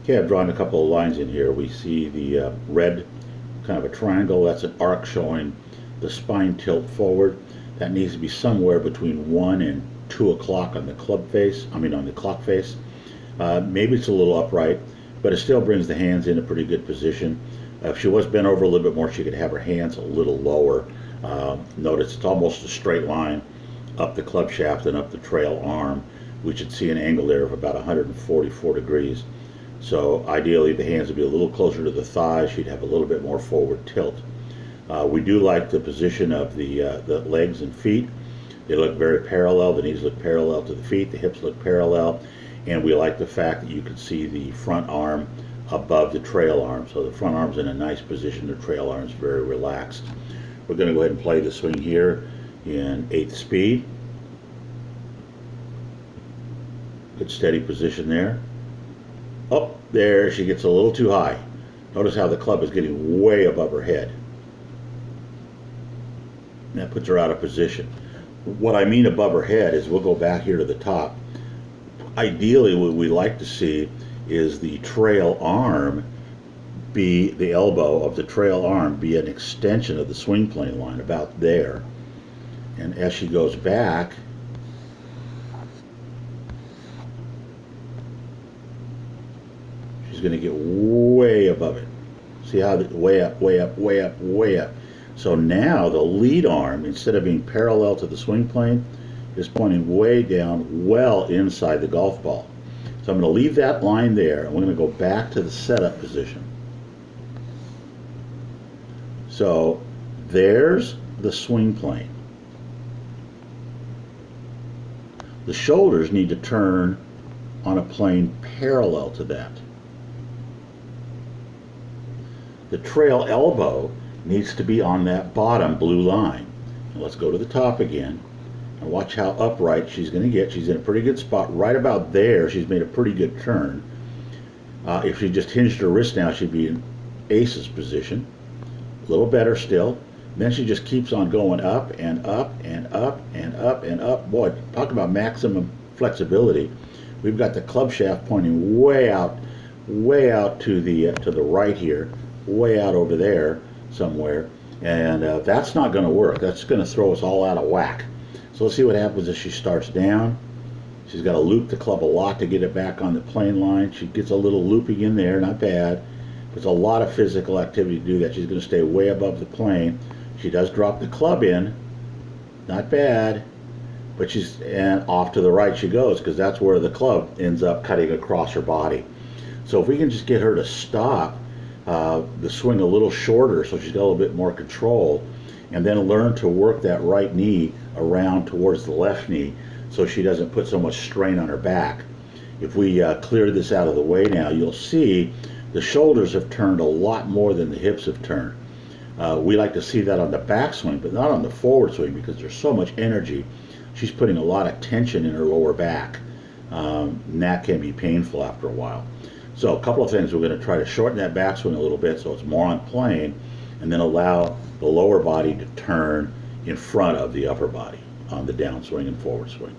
Okay, I've drawn a couple of lines in here. We see the red kind of a triangle. That's an arc showing the spine tilt forward. That needs to be somewhere between 1 and 2 o'clock on the club face, on the clock face. Maybe it's a little upright, but it still brings the hands in a pretty good position. If she was bent over a little bit more, she could have her hands a little lower. Notice it's almost a straight line up the club shaft and up the trail arm. We should see an angle there of about 144 degrees. So ideally the hands would be a little closer to the thighs. She'd have a little bit more forward tilt. We do like the position of the legs and feet. They look very parallel. The knees look parallel to the feet. The hips look parallel. And we like the fact that you can see the front arm above the trail arm. So the front arm's in a nice position. The trail arm's very relaxed. We're going to go ahead and play the swing here in 8th speed. Good steady position there. Oh, there she gets a little too high. Notice how the club is getting way above her head. And that puts her out of position. What I mean above her head is, we'll go back here to the top. Ideally, what we like to see is the trail arm be, the elbow of the trail arm be an extension of the swing plane line, about there. And as she goes back, she's going to get way above it. See how way up, way up, way up, way up. So now the lead arm, instead of being parallel to the swing plane, is pointing way down, well inside the golf ball. So I'm going to leave that line there, and we're going to go back to the setup position. So there's the swing plane. The shoulders need to turn on a plane parallel to that. The trail elbow needs to be on that bottom blue line. Now let's go to the top again and watch how upright she's going to get. She's in a pretty good spot right about there. She's made a pretty good turn. If she just hinged her wrist now, she'd be in ace's position. A little better still. Then she just keeps on going up and up and up and up and up. Boy, talk about maximum flexibility. We've got the club shaft pointing way out to the right here, way out over there somewhere, and that's not going to work. That's going to throw us all out of whack. So let's see what happens as she starts down. She's got to loop the club a lot to get it back on the plane line. She gets a little looping in there, not bad. It's a lot of physical activity to do that. She's going to stay way above the plane. She does drop the club in, not bad, but and off to the right she goes, because that's where the club ends up cutting across her body. So if we can just get her to stop the swing a little shorter, so she's got a little bit more control, and then learn to work that right knee around towards the left knee so she doesn't put so much strain on her back. If we clear this out of the way now, you'll see the shoulders have turned a lot more than the hips have turned. We like to see that on the backswing, but not on the forward swing, because there's so much energy. She's putting a lot of tension in her lower back, and that can be painful after a while. So a couple of things: we're going to try to shorten that backswing a little bit so it's more on plane, and then allow the lower body to turn in front of the upper body on the downswing and forward swing.